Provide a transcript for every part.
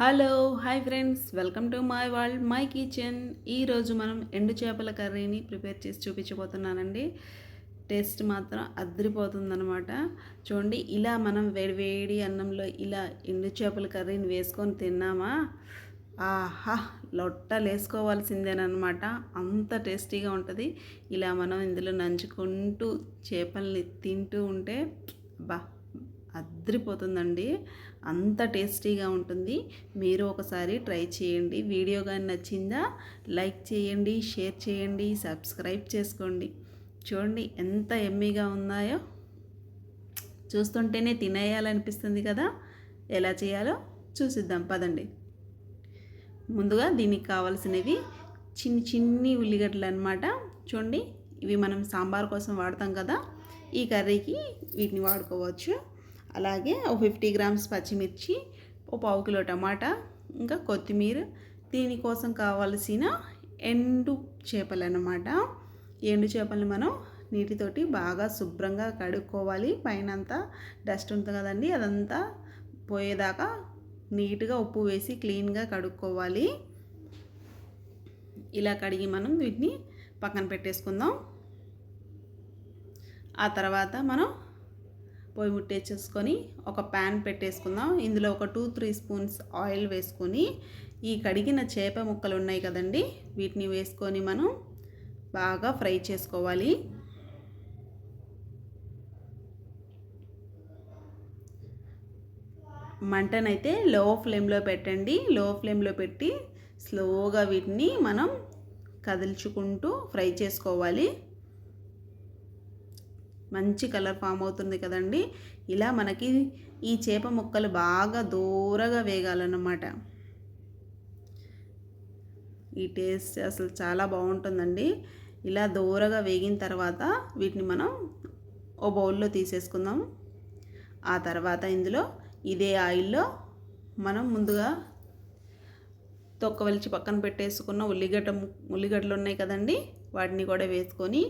Hello hi friends, welcome to my world my kitchen. ఈరోజు మనం ఎండు చేపల కర్రీని ప్రిపేర్ చేసి చూపించబోతున్నానండి. టేస్ట్ మాత్రం అద్దరిపోతుందనమాట. చూడండి, ఇలా మనం వేడి అన్నంలో ఇలా ఎండు చేపల కర్రీని వేసుకొని తిన్నామా, ఆహా, లొట్టలు వేసుకోవాల్సిందేనమాట. అంత టేస్టీగా ఉంటుంది. ఇలా మనం ఇందులో నంచుకుంటూ చేపల్ని తింటూ ఉంటే బా అద్దరిపోతుందండి. అంత టేస్టీగా ఉంటుంది. మీరు ఒకసారి ట్రై చేయండి. వీడియో కానీ నచ్చిందా లైక్ చేయండి, షేర్ చేయండి, సబ్స్క్రైబ్ చేసుకోండి. చూడండి ఎంత ఎమ్మీగా ఉన్నాయో, చూస్తుంటేనే తినేయాలనిపిస్తుంది కదా. ఎలా చేయాలో చూసిద్దాం పదండి. ముందుగా దీనికి కావాల్సినవి చిన్ని ఉల్లిగడ్డలు అన్నమాట. చూడండి, ఇవి మనం సాంబార్ కోసం వాడతాం కదా, ఈ కర్రీకి వీటిని వాడుకోవచ్చు. అలాగే ఒక 50 గ్రామ్స్ పచ్చిమిర్చి, ఒక పావు కిలో టమాటా, ఇంకా కొత్తిమీర. దీనికోసం కావలసిన ఎండు చేపలు అన్నమాట. ఎండు చేపలను మనం నీటితోటి బాగా శుభ్రంగా కడుక్కోవాలి. పైన అంతా డస్ట్ ఉంటుంది కదండి, అదంతా పోయేదాకా నీట్గా ఉప్పు వేసి క్లీన్గా కడుక్కోవాలి. ఇలా కడిగి మనం వీటిని పక్కన పెట్టేసుకుందాం. ఆ తర్వాత మనం పొయ్యి ముట్టేసేసుకొని ఒక ప్యాన్ పెట్టేసుకుందాం. ఇందులో ఒక 2-3 స్పూన్స్ ఆయిల్ వేసుకొని ఈ కడిగిన చేప ముక్కలు ఉన్నాయి కదండి, వీటిని వేసుకొని మనం బాగా ఫ్రై చేసుకోవాలి. మంటనైతే లో ఫ్లేమ్లో పెట్టండి. లో ఫ్లేమ్లో పెట్టి స్లోగా వీటిని మనం కదిల్చుకుంటూ ఫ్రై చేసుకోవాలి. మంచి కలర్ ఫామ్ అవుతుంది కదండి. ఇలా మనకి ఈ చేప ముక్కలు బాగా దూరగా వేగాలన్నమాట. ఈ టేస్ట్ అసలు చాలా బాగుంటుందండి. ఇలా దూరగా వేగిన తర్వాత వీటిని మనం ఓ బౌల్లో తీసేసుకుందాం. ఆ తర్వాత ఇందులో ఇదే ఆయిల్లో మనం ముందుగా తొక్కవలిచి పక్కన పెట్టేసుకున్న ఉల్లిగడ్డలు ఉన్నాయి కదండి, వాటిని కూడా వేసుకొని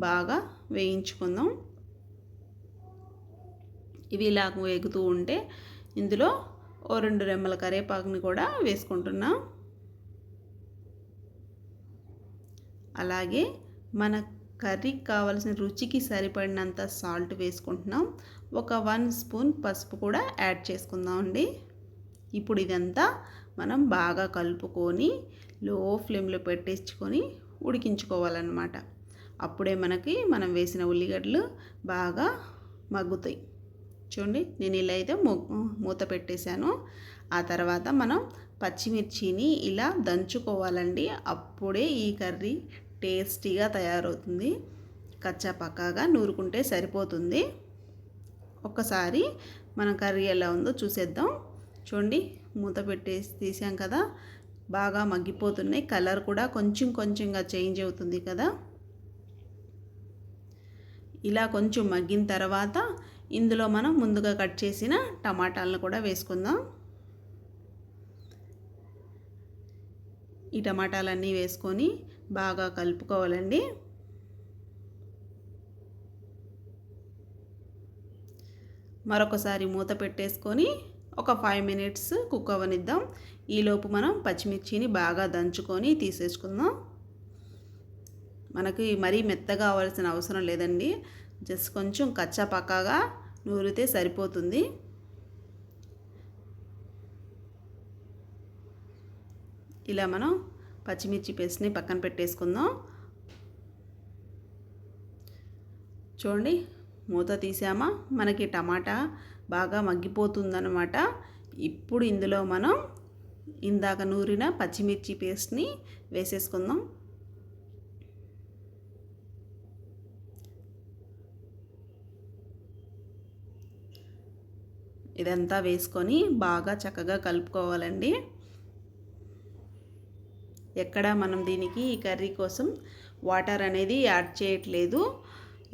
బాగా వేయించుకుందాం. ఇవి ఇలా వేగుతూ ఉంటే ఇందులో ఓ 2 రెమ్మల కరివేపాకుని కూడా వేసుకుంటున్నాం. అలాగే మన కర్రీకి కావాల్సిన రుచికి సరిపడినంత సాల్ట్ వేసుకుంటున్నాం. ఒక 1 స్పూన్ పసుపు కూడా యాడ్ చేసుకుందాం అండి. ఇప్పుడు ఇదంతా మనం బాగా కలుపుకొని లో ఫ్లేమ్లో పెట్టేసుకొని ఉడికించుకోవాలన్నమాట. అప్పుడే మనం వేసిన ఉల్లిగడ్డలు బాగా మగ్గుతాయి. చూడండి, నేను ఇలా అయితే మూత పెట్టేశాను. ఆ తర్వాత మనం పచ్చిమిర్చిని ఇలా దంచుకోవాలండి. అప్పుడే ఈ కర్రీ టేస్టీగా తయారవుతుంది. కచ్చా పక్కాగా నూరుకుంటే సరిపోతుంది. ఒక్కసారి మన కర్రీ ఎలా ఉందో చూసేద్దాం. చూడండి, మూత పెట్టేసి తీసాం కదా, బాగా మగ్గిపోతున్నాయి. కలర్ కూడా కొంచెంగా చేంజ్ అవుతుంది కదా. ఇలా కొంచెం మగ్గిన తర్వాత ఇందులో మనం ముందుగా కట్ చేసిన టమాటాలను కూడా వేసుకుందాం. ఈ టమాటాలన్నీ వేసుకొని బాగా కలుపుకోవాలండి. మరొకసారి మూత పెట్టేసుకొని ఒక 5 మినిట్స్ కుక్ అవ్వనిద్దాం. ఈలోపు మనం పచ్చిమిర్చిని బాగా దంచుకొని తీసేసుకుందాం. మనకి మరీ మెత్తగా అవ్వాల్సిన అవసరం లేదండి, జస్ట్ కొంచెం కచ్చా పక్కాగా నూరితే సరిపోతుంది. ఇలా మనం పచ్చిమిర్చి పేస్ట్ని పక్కన పెట్టేసుకుందాం. చూడండి, మూత తీసామా, మనకి టమాటా బాగా మగ్గిపోతుందన్నమాట. ఇప్పుడు ఇందులో మనం ఇందాక నూరిన పచ్చిమిర్చి పేస్ట్ని వేసేసుకుందాం. ఇదంతా వేసుకొని బాగా చక్కగా కలుపుకోవాలండి. ఎక్కడ మనం దీనికి ఈ కర్రీ కోసం వాటర్ అనేది యాడ్ చేయట్లేదు,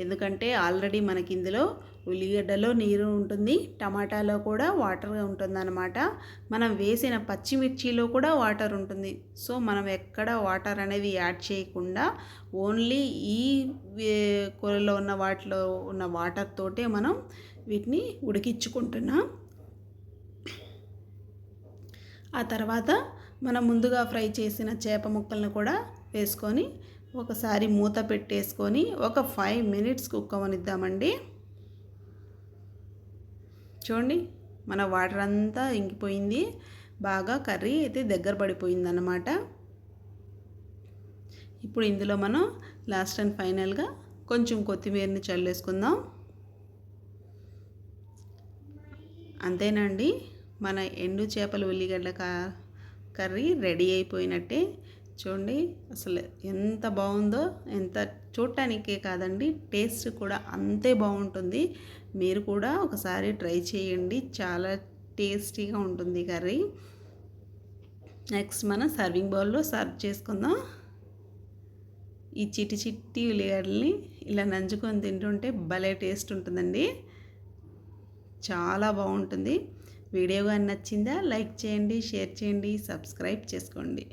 ఎందుకంటే ఆల్రెడీ మనకి ఇందులో ఉల్లిగడ్డలో నీరు ఉంటుంది, టమాటాలో కూడా వాటర్ ఉంటుందన్నమాట. మనం వేసిన పచ్చిమిర్చిలో కూడా వాటర్ ఉంటుంది. సో మనం ఎక్కడ వాటర్ అనేది యాడ్ చేయకుండా ఓన్లీ ఈ కూరలో ఉన్న వాటిలో ఉన్న వాటర్ తోటే మనం వీటిని ఉడికించుకుంటున్నాం. ఆ తర్వాత మనం ముందుగా ఫ్రై చేసిన చేప ముక్కలను కూడా వేసుకొని ఒకసారి మూత పెట్టేసుకొని ఒక 5 మినిట్స్ కుక్ అవ్వనిద్దామండి. చూడండి, మన వాటర్ అంతా ఇంకిపోయింది. బాగా కర్రీ అయితే దగ్గర పడిపోయిందన్నమాట. ఇప్పుడు ఇందులో మనం లాస్ట్ అండ్ ఫైనల్గా కొంచెం కొత్తిమీరని చల్లేసుకుందాం. అంతేనండి, మన ఎండు చేపల ఉల్లిగడ్డ కర్రీ రెడీ అయిపోయినట్టే. చూడండి అసలు ఎంత బాగుందో, ఎంత చూడటానికే కాదండి టేస్ట్ కూడా అంతే బాగుంటుంది. మీరు కూడా ఒకసారి ట్రై చేయండి, చాలా టేస్టీగా ఉంటుంది కర్రీ. నెక్స్ట్ మనం సర్వింగ్ బౌల్లో సర్వ్ చేసుకుందాం. ఈ చిట్టి చిట్టి ఉల్లిగడ్డల్ని ఇలా నంచుకొని తింటుంటే భలే టేస్ట్ ఉంటుందండి, చాలా బాగుంటుంది. వీడియో కానీ నచ్చిందా? లైక్ చేయండి, షేర్ చేయండి, సబ్స్క్రైబ్ చేసుకోండి.